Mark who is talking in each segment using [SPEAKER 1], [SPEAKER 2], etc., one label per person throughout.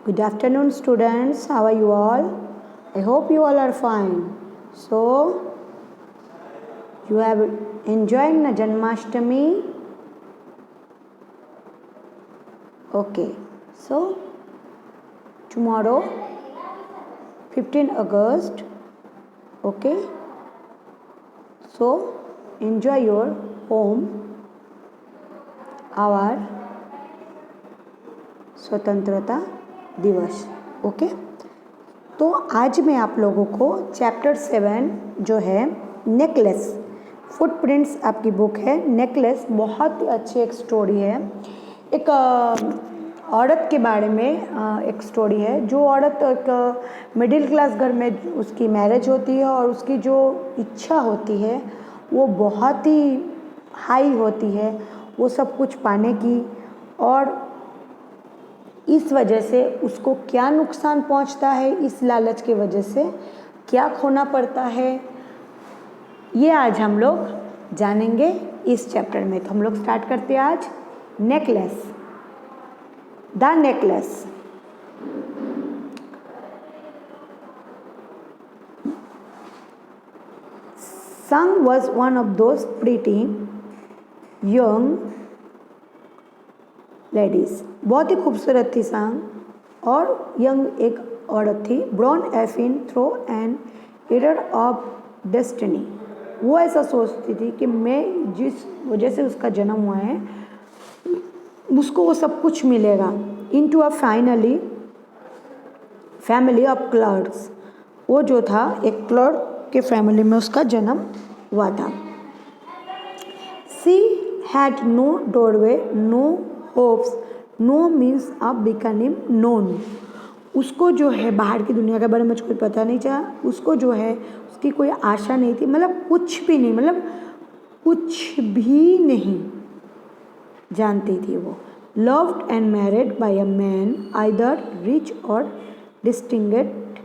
[SPEAKER 1] Good afternoon, students. How are you all? I hope you all are fine. So, you have enjoyed the Janmashtami? Okay. So, tomorrow, 15 August. Okay. So, enjoy your home, our स्वतंत्रता दिवस. Okay. तो आज मैं आप लोगों को chapter 7 जो है नेकलेस, फुटप्रिंट्स आपकी बुक है. नेकलेस बहुत ही अच्छी एक स्टोरी है. एक औरत के बारे में एक स्टोरी है. जो औरत एक मिडिल क्लास घर में उसकी मैरिज होती है और उसकी जो इच्छा होती है वो बहुत ही हाई होती है, वो सब कुछ पाने की, और इस वजह से उसको क्या नुकसान पहुंचता है, इस लालच की वजह से क्या खोना पड़ता है, ये आज हम लोग जानेंगे इस चैप्टर में. तो हम लोग स्टार्ट करते हैं आज. Necklace. The necklace. Sang was one of those pretty young ladies. बहुत ही खूबसूरत थी सांग और यंग एक औरत थी. ब्रॉन एफिन through an error of destiny. वो ऐसा सोचती थी कि मैं जिस वजह से उसका जन्म हुआ है उसको वो सब कुछ मिलेगा. Into a finally family of clerks. वो जो था एक क्लर्क के फैमिली में उसका जन्म हुआ था. She had no doorway, no hopes, no means of becoming known. उसको जो है बाहर की दुनिया के बारे में कुछ पता नहीं था. उसको जो है उसकी कोई आशा नहीं थी, मतलब कुछ भी नहीं, मतलब कुछ भी नहीं जानती थी वो. Loved and married by a man either rich और distinguished,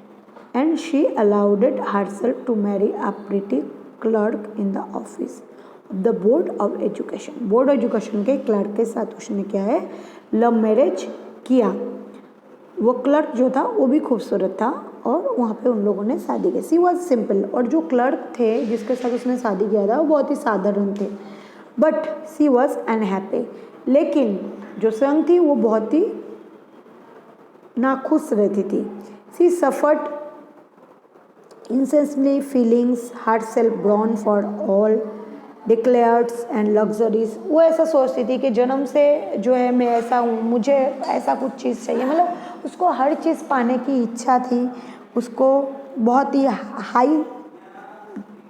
[SPEAKER 1] and she allowed herself to marry a pretty clerk in the office the board of education. Board education के क्लर्क के साथ उसने क्या है, लव मैरिज किया. वो क्लर्क जो था वो भी खूबसूरत था और वहाँ पे उन लोगों ने शादी की. सी वॉज सिंपल. और जो क्लर्क थे जिसके साथ उसने शादी किया था वो बहुत ही साधारण थे. But she was unhappy. लेकिन जो संग थी वो बहुत ही नाखुश रहती थी. She suffered incessantly feelings herself born for all declares and luxuries. वो ऐसा सोचती थी कि जन्म से जो है मैं ऐसा हूँ, मुझे ऐसा कुछ चीज़ चाहिए, मतलब उसको हर चीज़ पाने की इच्छा थी. उसको बहुत ही हाई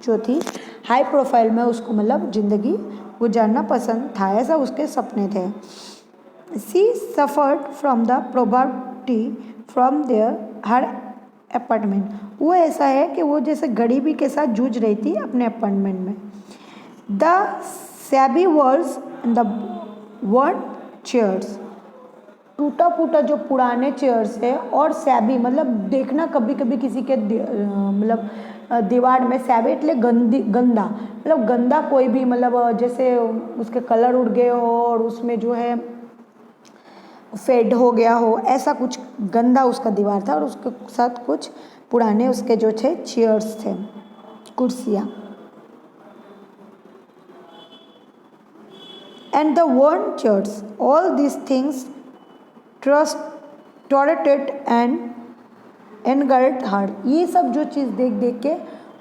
[SPEAKER 1] जो थी, हाई प्रोफाइल में उसको मतलब ज़िंदगी गुजारना पसंद था, ऐसा उसके सपने थे. She suffered from the property from their her apartment. वो ऐसा है कि वो जैसे गरीबी के साथ जूझ रही थी अपने अपार्टमेंट में. The shabby walls and the worn chairs. टूटा फूटा जो पुराने चेयर्स है और सैबी मतलब देखना कभी कभी किसी के मतलब दीवार में सैबी એટલે गंदा, मतलब गंदा कोई भी, मतलब जैसे उसके कलर उड़ गए हो और उसमें जो है फेड हो गया हो, ऐसा कुछ गंदा उसका दीवार था. और उसके साथ कुछ पुराने उसके जो थे चेयर्स थे, कुर्सियाँ. And the worn chairs, all these things tortured and angered her. ये सब जो चीज़ देख देख के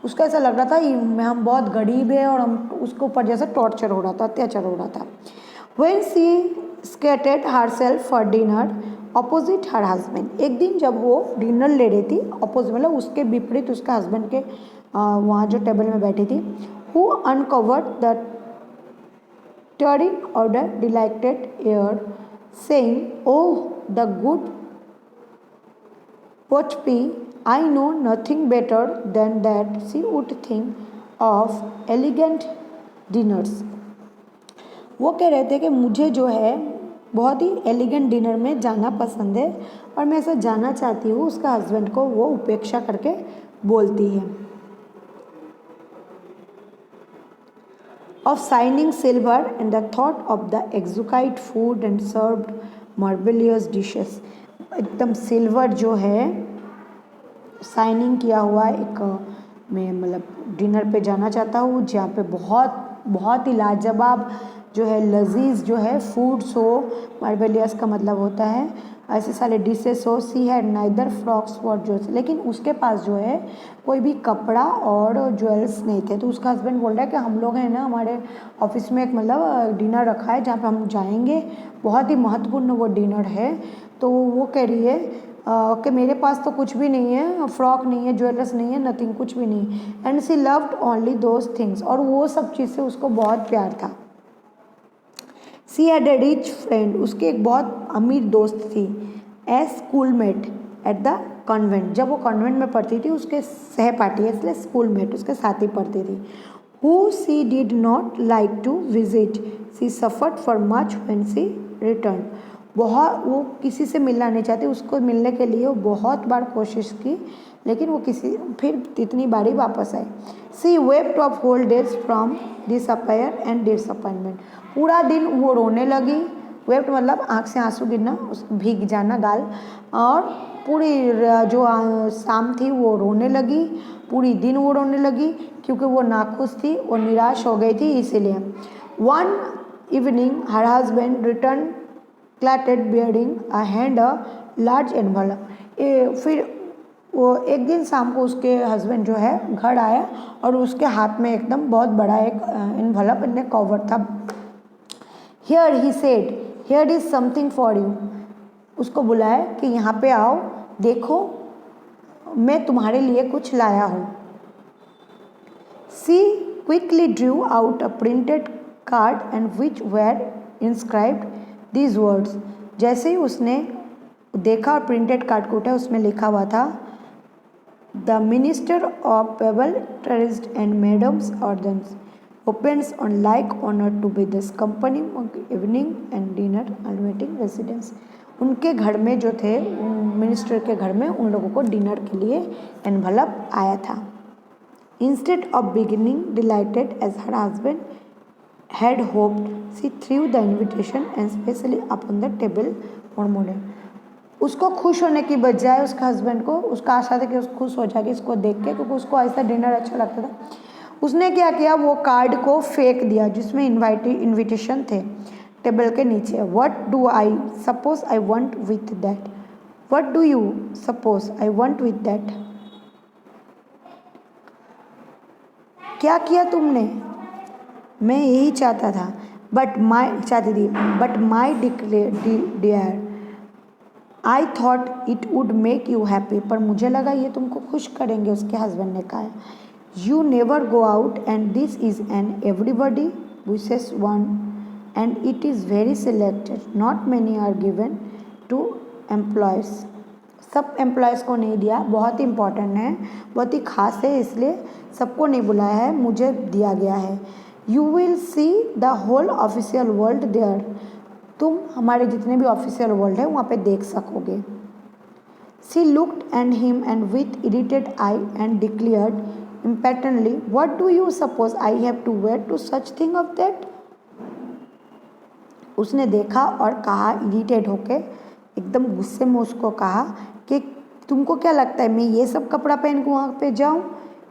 [SPEAKER 1] उसका ऐसा लग रहा था हम बहुत गरीब है और हम उसके ऊपर जैसे टॉर्चर हो रहा था, अत्याचार हो रहा था. When she seated herself for dinner opposite her husband. एक दिन जब वो डिनर ले रही थी ऑपोजिट, मतलब उसके विपरीत उसके हस्बैंड के वहाँ जो टेबल में बैठी थी, who uncovered the tearing of the delighted air, saying, "Oh, the good Pochpi, I know nothing better than that she would think of elegant dinners." वो कह रहे थे कि मुझे जो है बहुत ही एलिगेंट डिनर में जाना पसंद है और मैं ऐसा जाना चाहती हूँ. उसका हस्बैंड को वो उपेक्षा करके बोलती है. of shining silver and the thought of the exquisite food and served marvelous dishes. एकदम सिल्वर जो है शाइनिंग किया हुआ एक मैं मतलब डिनर पे जाना चाहता हूँ जहाँ पे बहुत बहुत ही लाजवाब जो है लजीज जो है फूड्स हो। मार्वेलियस का मतलब होता है ऐसे सारे डिशेस हो। She had neither frocks for jewels, लेकिन उसके पास जो है कोई भी कपड़ा और ज्वेल्स नहीं थे। तो उसका हस्बैंड बोल रहा है कि हम लोग हैं ना, हमारे ऑफिस में एक मतलब डिनर रखा है जहाँ पे हम जाएंगे, बहुत ही महत्वपूर्ण वो डिनर है। तो वो कह रही है कि मेरे पास तो कुछ भी नहीं है, फ्रॉक नहीं है, ज्वेलर्स नहीं है, नथिंग, कुछ भी नहीं। And she loved only those things, और वो सब चीज़ से उसको बहुत प्यार था। She had a rich friend, उसकी एक बहुत अमीर दोस्त थी। As schoolmate at the convent, जब वो कॉन्वेंट में पढ़ती थी उसके सहपाठी, इसलिए स्कूलमेट उसके साथ ही पढ़ती थी। Who she did not like to visit, she suffered for much when she return, बहुत वो किसी से मिलना नहीं चाहती, उसको मिलने के लिए वो बहुत बार कोशिश की लेकिन वो फिर इतनी बारी वापस आई। She wept off whole days from disappear and disappointment, पूरा दिन वो रोने लगी। वेप्ट मतलब आँख से आंसू गिरना, उस भीग जाना गाल, और पूरी जो शाम थी वो रोने लगी, पूरी दिन वो रोने लगी क्योंकि वो नाखुश थी, वो निराश हो गई थी इसीलिए। One evening her husband return क्लैटेड bearing a hand a large envelope, फिर वो एक दिन शाम को उसके हस्बैंड जो है घर आया और उसके हाथ में एकदम बहुत बड़ा एक एनवलप ने कवर था। Here he said, here is something for you, उसको बुलाया कि यहाँ पे आओ, देखो मैं तुम्हारे लिए कुछ लाया हूँ। She quickly drew out a printed card and which were inscribed these words, जैसे ही उसने देखा और प्रिंटेड कार्ड को उठा, उसमें लिखा हुआ था द मिनिस्टर ऑफ पेबल टेरिस्ट एंड मैडम्स ऑर्डन्स opens on like honor to be this company evening and dinner awaiting residence, उनके घर में जो थे मिनिस्टर के घर में उन लोगों को डिनर के लिए एनवलप आया था। Instead of beginning delighted as her husband had hoped, she threw the invitation and specially upon the table और मोडल, उसको खुश होने की बजाय उसका हस्बैंड को उसका आशा था कि उसको खुश हो जाएगी इसको देख के, क्योंकि उसको ऐसा डिनर अच्छा लगता था। उसने क्या किया, वो कार्ड को फेंक दिया जिसमें इनविटेशन थे टेबल के नीचे। What do I suppose I want with that, what do you suppose I want with that, क्या किया तुमने, मैं यही चाहता था, but my dear I thought it would make you happy, पर मुझे लगा ये तुमको खुश करेंगे। उसके हस्बैंड ने कहा you never go out and this is an everybody wishes one and it is very selected, not many are given to employees, सब एम्प्लॉयज़ को नहीं दिया, बहुत ही इंपॉर्टेंट है, बहुत ही खास है, इसलिए सबको नहीं बुलाया है, मुझे दिया गया है। You will see the whole official world there, तुम हमारे जितने भी ऑफिशियल वर्ल्ड है वहाँ पे देख सकोगे। She looked and him and with irritated eye and declared impatiently, what do you suppose I have to wear to such thing of that? उसने देखा और कहा इरिटेट होके, एकदम गुस्से में उसको कहा कि तुमको क्या लगता है मैं ये सब कपड़ा पहन के वहाँ पे जाऊँ।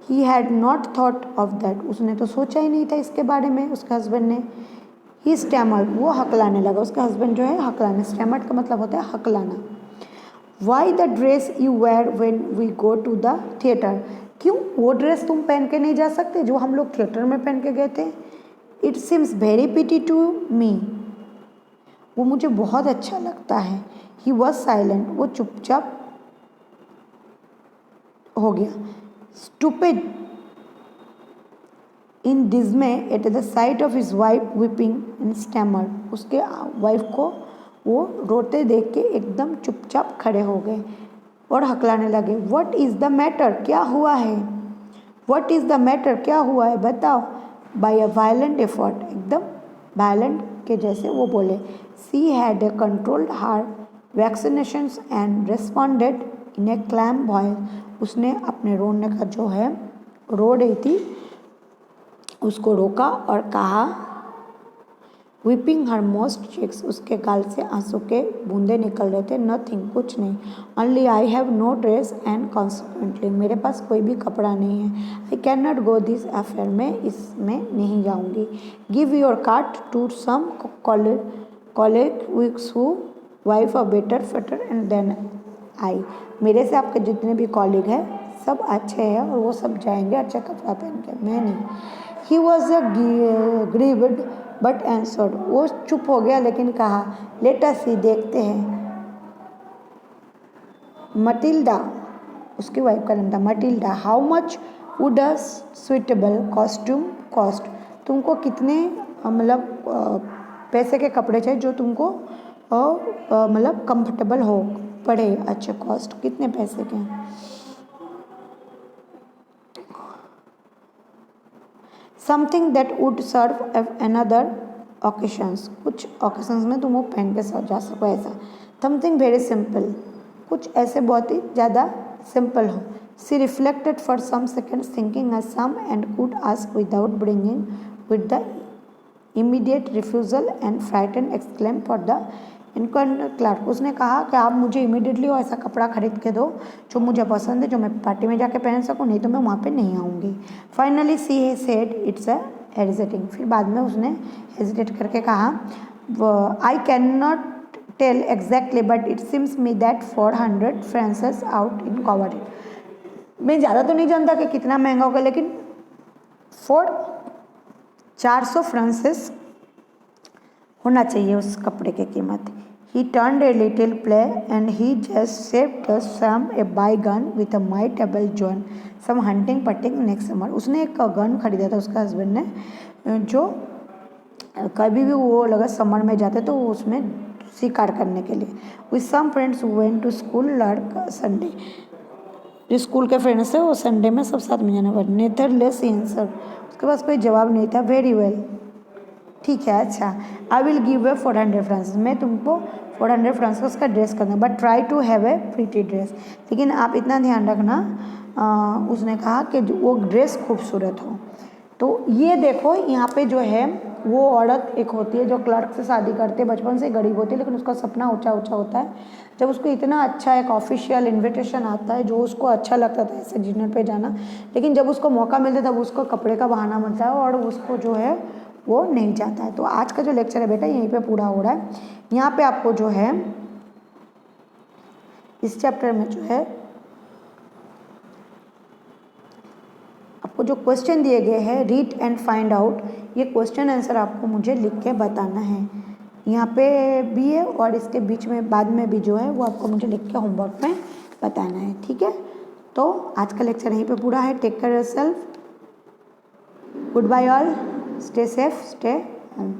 [SPEAKER 1] He had not thought of that, उसने तो सोचा ही नहीं था इसके बारे में उसके हस्बैंड ने। ही स्टैमर्ड, वो हकलाने लगा, उसका हस्बैंड जो है हकलाने, स्टैमर्ड का मतलब होता है हकलाना। Why the dress you wear when we go to the theatre, क्यों वो ड्रेस तुम पहन के नहीं जा सकते जो हम लोग थिएटर में पहन के गए थे। It seems very pity to me, वो मुझे बहुत अच्छा लगता है। ही वॉज साइलेंट, वो चुपचाप हो गया। Stupid in डिस्मे at the site of his wife weeping and stammered, उसके वाइफ को वो रोते देख के एकदम चुपचाप खड़े हो गए और हकलाने लगे। व्हाट इज़ द मैटर, क्या हुआ है, व्हाट इज़ द मैटर, क्या हुआ है बताओ। बाय अ वायलेंट एफर्ट, एकदम वायलेंट के जैसे वो बोले। She had controlled her vaccinations and responded in a calm voice, उसने अपने रोने का जो है रो रही थी उसको रोका और कहा वीपिंग हर मोस्ट चीक्स, उसके गाल से आंसू के बूंदे निकल रहे थे। नथिंग, कुछ नहीं। Only I have no dress and consequently, मेरे पास कोई भी कपड़ा नहीं है। I can not go this affair, मैं इसमें नहीं जाऊँगी। Give your card to some college who wife a better fitter and then I, मेरे से आपके जितने भी कॉलीग हैं सब अच्छे हैं और वो सब जाएंगे अच्छा कपड़ा पहन के, मैं नहीं। He was a grieved but answered, वो चुप हो गया लेकिन कहा, लेट अस सी, देखते हैं। मटिल्डा, उसकी वाइफ का नाम था Matilda, how much would a suitable costume cost, तुमको कितने मतलब पैसे के कपड़े चाहिए जो तुमको मतलब कंफर्टेबल हो पड़े, अच्छे कॉस्ट कितने पैसे के हैं। Something that would serve another occasions, कुछ ओकेशंस में तुम वो पहन के जा सको ऐसा। समथिंग वेरी सिंपल, कुछ ऐसे बहुत ही ज़्यादा सिंपल हो। She reflected for some seconds thinking a sum and could ask without bringing with the immediate refusal and frighten exclaim for the इनकॉर्नर क्लार्क, उसने कहा कि आप मुझे इमीडिएटली वो ऐसा कपड़ा खरीद के दो जो मुझे पसंद है, जो मैं पार्टी में जाके पहन सकूँ, नहीं तो मैं वहाँ पे नहीं आऊँगी। Finally she said it's a hesitating, फिर बाद में उसने हेजिटेट करके कहा, I can not tell exactly but it seems me that 400 francs out in cover it, मैं ज़्यादा तो नहीं जानता कि कितना महंगा होगा लेकिन 400 फ्रांसेस होना चाहिए उस कपड़े की कीमत। He turn a little play and he just saved some a buy gun with a might able John some hunting putting next summer, उसने एक गन खरीदा था उसका हस्बैंड ने, जो कभी भी वो लगा समर में जाते तो वो उसमें शिकार करने के लिए। With some friends went to school lark Sunday, जो स्कूल के फ्रेंड्स थे वो संडे में सब साथ में जाने वाले। नेथरलेस आंसर, उसके पास कोई जवाब नहीं था। वेरी वेल, ठीक है, अच्छा। I will give a 400 francs, मैं तुमको 400 फ्रांस का उसका ड्रेस करना, but try to have a pretty dress, लेकिन आप इतना ध्यान रखना उसने कहा कि वो ड्रेस खूबसूरत हो। तो ये देखो यहाँ पे जो है वो औरत एक होती है जो क्लर्क से शादी करते, बचपन से गरीब होती है लेकिन उसका सपना ऊंचा ऊंचा होता है। जब उसको इतना अच्छा एक ऑफिशियल इनविटेशन आता है जो उसको अच्छा लगता था ऐसे डिनर पे जाना, लेकिन जब उसको मौका मिलता तब उसको कपड़े का बहाना मिलता है और उसको जो है वो नहीं जाता है। तो आज का जो लेक्चर है बेटा यहीं पे पूरा हो रहा है। यहाँ पे आपको जो है इस चैप्टर में जो है आपको जो क्वेश्चन दिए गए हैं रीड एंड फाइंड आउट, ये क्वेश्चन आंसर आपको मुझे लिख के बताना है। यहाँ पे भी है और इसके बीच में बाद में भी जो है वो आपको मुझे लिख के होमवर्क में बताना है, ठीक है। तो आज का लेक्चर यहीं पे पूरा है। Take care yourself, goodbye all, stay safe, stay home.